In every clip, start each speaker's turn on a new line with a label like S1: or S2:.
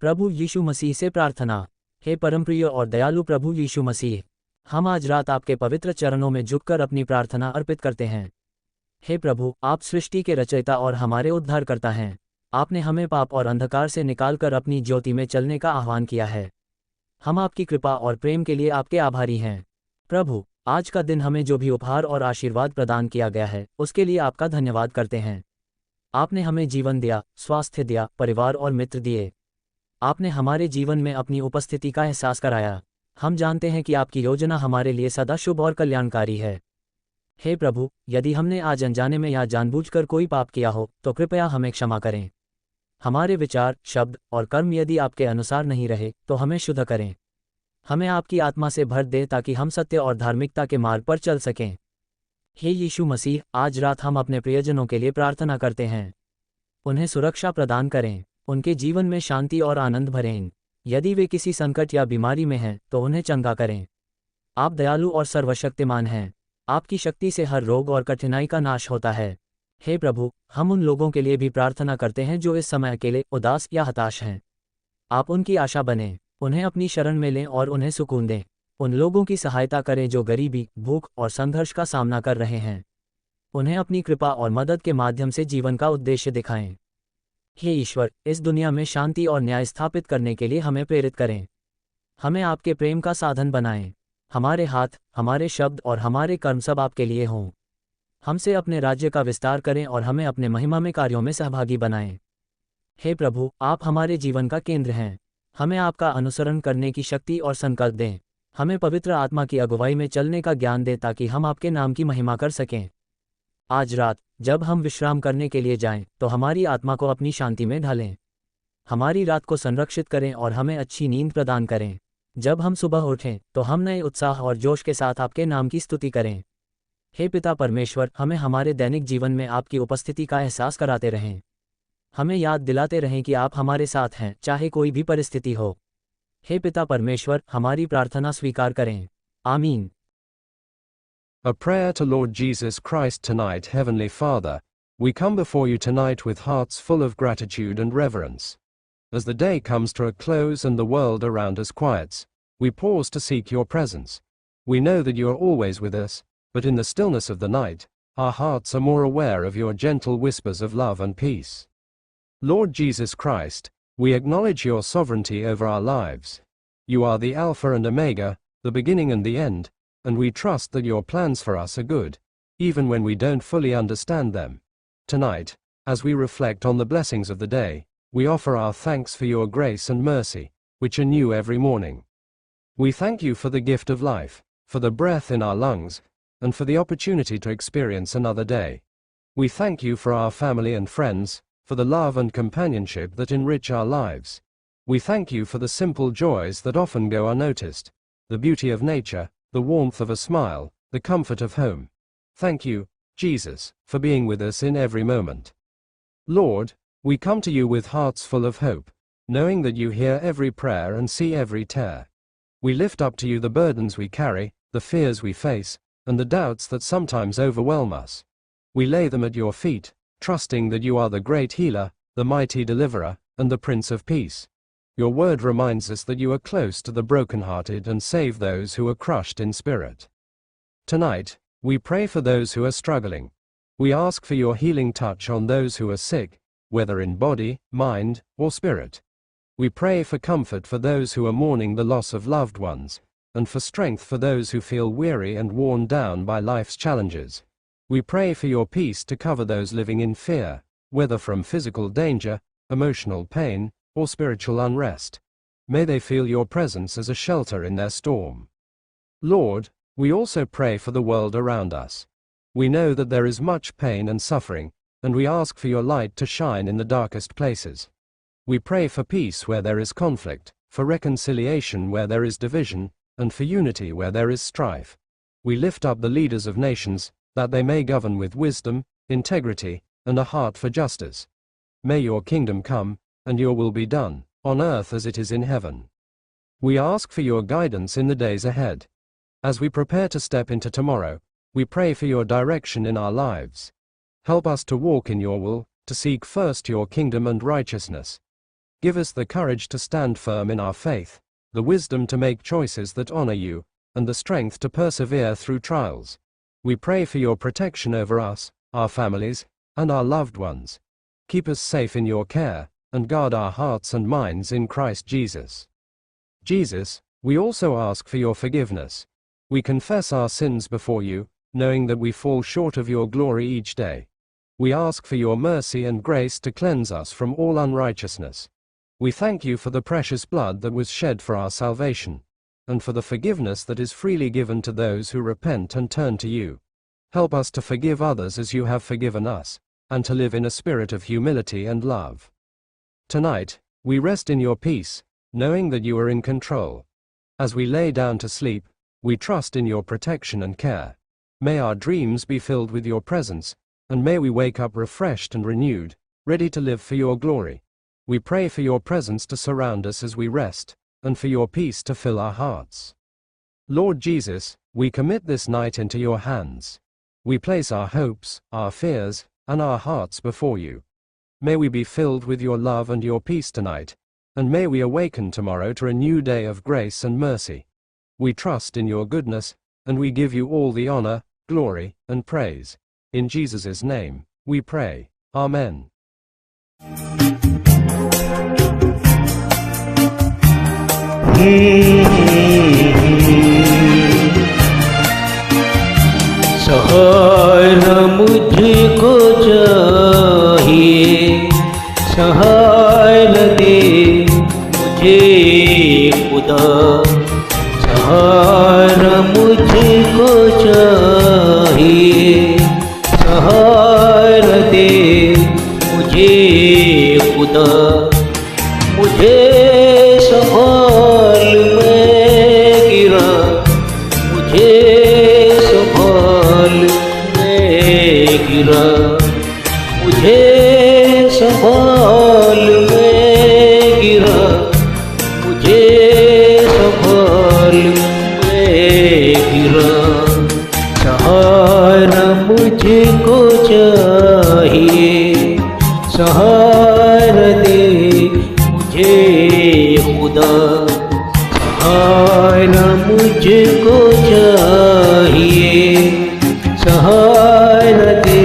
S1: प्रभु यीशु मसीह से प्रार्थना। हे परमप्रिय और दयालु प्रभु यीशु मसीह, हम आज रात आपके पवित्र चरणों में झुककर अपनी प्रार्थना अर्पित करते हैं। हे प्रभु, आप सृष्टि के रचयिता और हमारे उद्धारकर्ता हैं। आपने हमें पाप और अंधकार से निकालकर अपनी ज्योति में चलने का आह्वान किया है। हम आपकी कृपा और प्रेम के लिए आपके आभारी हैं। प्रभु, आज का दिन हमें जो भी उपहार और आशीर्वाद प्रदान किया गया है, उसके लिए आपका धन्यवाद करते हैं। आपने हमें जीवन दिया, स्वास्थ्य दिया, परिवार और मित्र दिए। आपने हमारे जीवन में अपनी उपस्थिति का एहसास कराया। हम जानते हैं कि आपकी योजना हमारे लिए सदा शुभ और कल्याणकारी है। हे प्रभु, यदि हमने आज अनजाने में या जानबूझकर कोई पाप किया हो, तो कृपया हमें क्षमा करें। हमारे विचार, शब्द और कर्म यदि आपके अनुसार नहीं रहे, तो हमें शुद्ध करें। हमें आपकी आत्मा से भर दें ताकि हम सत्य और धार्मिकता के मार्ग पर चल सकें। हे यीशु मसीह, आज रात हम अपने प्रियजनों के लिए प्रार्थना करते हैं। उन्हें सुरक्षा प्रदान करें, उनके जीवन में शांति और आनंद भरें। यदि वे किसी संकट या बीमारी में हैं, तो उन्हें चंगा करें। आप दयालु और सर्वशक्तिमान हैं। आपकी शक्ति से हर रोग और कठिनाई का नाश होता है। हे प्रभु, हम उन लोगों के लिए भी प्रार्थना करते हैं जो इस समय अकेले, उदास या हताश हैं। आप उनकी आशा बनें, उन्हें अपनी शरण में लें और उन्हें सुकून दें। उन लोगों की सहायता करें जो गरीबी, भूख और संघर्ष का सामना कर रहे हैं। उन्हें अपनी कृपा और मदद के माध्यम से जीवन का उद्देश्य दिखाएं। हे ईश्वर, इस दुनिया में शांति और न्याय स्थापित करने के लिए हमें प्रेरित करें। हमें आपके प्रेम का साधन बनाएं। हमारे हाथ, हमारे शब्द और हमारे कर्म सब आपके लिए हों। हमसे अपने राज्य का विस्तार करें और हमें अपने महिमा में कार्यों में सहभागी बनाएं। हे प्रभु, आप हमारे जीवन का केंद्र हैं। हमें आपका अनुसरण करने की शक्ति और संकल्प दें। हमें पवित्र आत्मा की अगुवाई में चलने का ज्ञान दें ताकि हम आपके नाम की महिमा कर सकें। आज रात, जब हम विश्राम करने के लिए जाएं, तो हमारी आत्मा को अपनी शांति में ढालें। हमारी रात को संरक्षित करें और हमें अच्छी नींद प्रदान करें। जब हम सुबह उठें, तो हम नए उत्साह और जोश के साथ आपके नाम की स्तुति करें। हे पिता परमेश्वर, हमें हमारे दैनिक जीवन में आपकी उपस्थिति का एहसास कराते रहें। हमें याद दिलाते रहें कि आप हमारे साथ हैं, चाहे कोई भी परिस्थिति हो। हे पिता परमेश्वर, हमारी प्रार्थना स्वीकार करें। आमीन।
S2: A prayer to Lord Jesus Christ tonight. Heavenly Father, we come before you tonight with hearts full of gratitude and reverence. As the day comes to a close and the world around us quiets, we pause to seek your presence. We know that you are always with us, but in the stillness of the night, our hearts are more aware of your gentle whispers of love and peace. Lord Jesus Christ, we acknowledge your sovereignty over our lives. You are the Alpha and Omega, the beginning and the end, and we trust that your plans for us are good, even when we don't fully understand them. Tonight, as we reflect on the blessings of the day, we offer our thanks for your grace and mercy, which are new every morning. We thank you for the gift of life, for the breath in our lungs, and for the opportunity to experience another day. We thank you for our family and friends, for the love and companionship that enrich our lives. We thank you for the simple joys that often go unnoticed, the beauty of nature, the warmth of a smile, the comfort of home. Thank you, Jesus, for being with us in every moment. Lord, we come to you with hearts full of hope, knowing that you hear every prayer and see every tear. We lift up to you the burdens we carry, the fears we face, and the doubts that sometimes overwhelm us. We lay them at your feet, trusting that you are the great healer, the mighty deliverer, and the Prince of Peace. Your word reminds us that you are close to the brokenhearted and save those who are crushed in spirit. Tonight, we pray for those who are struggling. We ask for your healing touch on those who are sick, whether in body, mind, or spirit. We pray for comfort for those who are mourning the loss of loved ones, and for strength for those who feel weary and worn down by life's challenges. We pray for your peace to cover those living in fear, whether from physical danger, emotional pain, or spiritual unrest. May they feel your presence as a shelter in their storm. Lord, we also pray for the world around us. We know that there is much pain and suffering, and we ask for your light to shine in the darkest places. We pray for peace where there is conflict, for reconciliation where there is division, and for unity where there is strife. We lift up the leaders of nations, that they may govern with wisdom, integrity, and a heart for justice. May your kingdom come, and your will be done, on earth as it is in heaven. We ask for your guidance in the days ahead. As we prepare to step into tomorrow, we pray for your direction in our lives. Help us to walk in your will, to seek first your kingdom and righteousness. Give us the courage to stand firm in our faith, the wisdom to make choices that honor you, and the strength to persevere through trials. We pray for your protection over us, our families, and our loved ones. Keep us safe in your care, and guard our hearts and minds in Christ Jesus. Jesus, we also ask for your forgiveness. We confess our sins before you, knowing that we fall short of your glory each day. We ask for your mercy and grace to cleanse us from all unrighteousness. We thank you for the precious blood that was shed for our salvation, and for the forgiveness that is freely given to those who repent and turn to you. Help us to forgive others as you have forgiven us, and to live in a spirit of humility and love. Tonight, we rest in your peace, knowing that you are in control. As we lay down to sleep, we trust in your protection and care. May our dreams be filled with your presence, and may we wake up refreshed and renewed, ready to live for your glory. We pray for your presence to surround us as we rest, and for your peace to fill our hearts. Lord Jesus, we commit this night into your hands. We place our hopes, our fears, and our hearts before you. May we be filled with your love and your peace tonight, and may we awaken tomorrow to a new day of grace and mercy. We trust in your goodness, and we give you all the honor, glory, and praise. In Jesus' name, we pray. Amen.
S3: सहारा मुझको चाहिए, सहारा दे मुझे खुदा। सहारा मुझको चाहिए, सहारा दे मुझे खुदा। मुझे संभाल मैं गिरा, मुझे संभाल मैं गिरा। मुझे संभाल मैं गिरा, मुझे संभाल मैं गिरा। सहारा मुझको चाहिए, सहारा दे मुझे खुदा। सहारा मुझको चाहिए, सहारा दे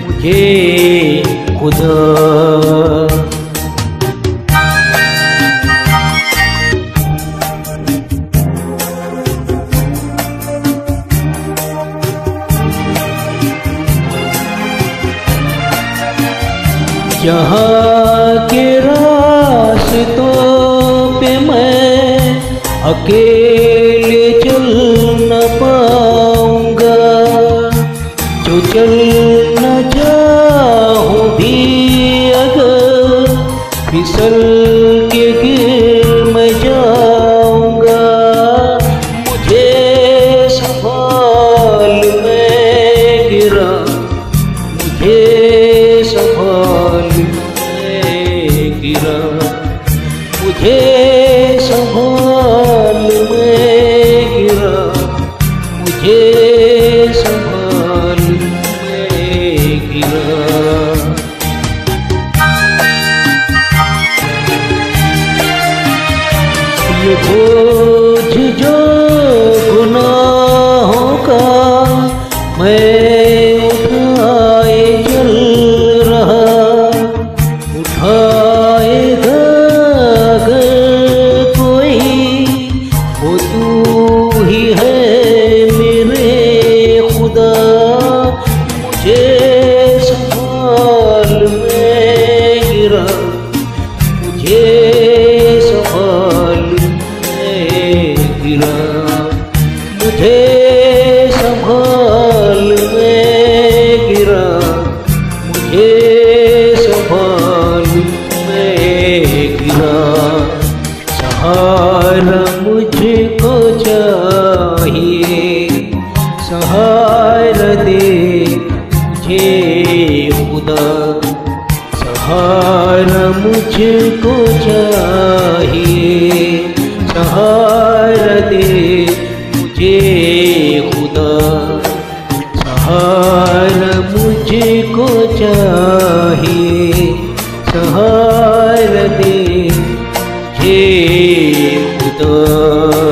S3: मुझे खुदा। जहाँ के रास्तों पे मैं अकेले चल न पाऊंगा, जो चल न चाहूं भी अगर फिसल के गिर मैं जाऊंगा। मुझे संभाल मैं गिरा, मुझे संभाल मैं गिरा। मुझे संभाल मैं गिरा, मुझे संभाल मैं गिरा। ये बोझ जो गुनाहों का मैं उठाए चल रहा, उठाएगा अगर कोई वो तू ही है मेरे खुदा। मुझे संभाल मैं गिरा, मुझे संभाल मैं गिरा। मुझे संभाल मैं गिरा, मुझे संभाल मैं गिरा। सहारा मुझको चाहिए, सहारा दे मुझे खुदा। सहारा मुझको चाहिए, सहारा दे मुझे खुदा। सहारा मुझको चाहिए, सहारा दे खुदा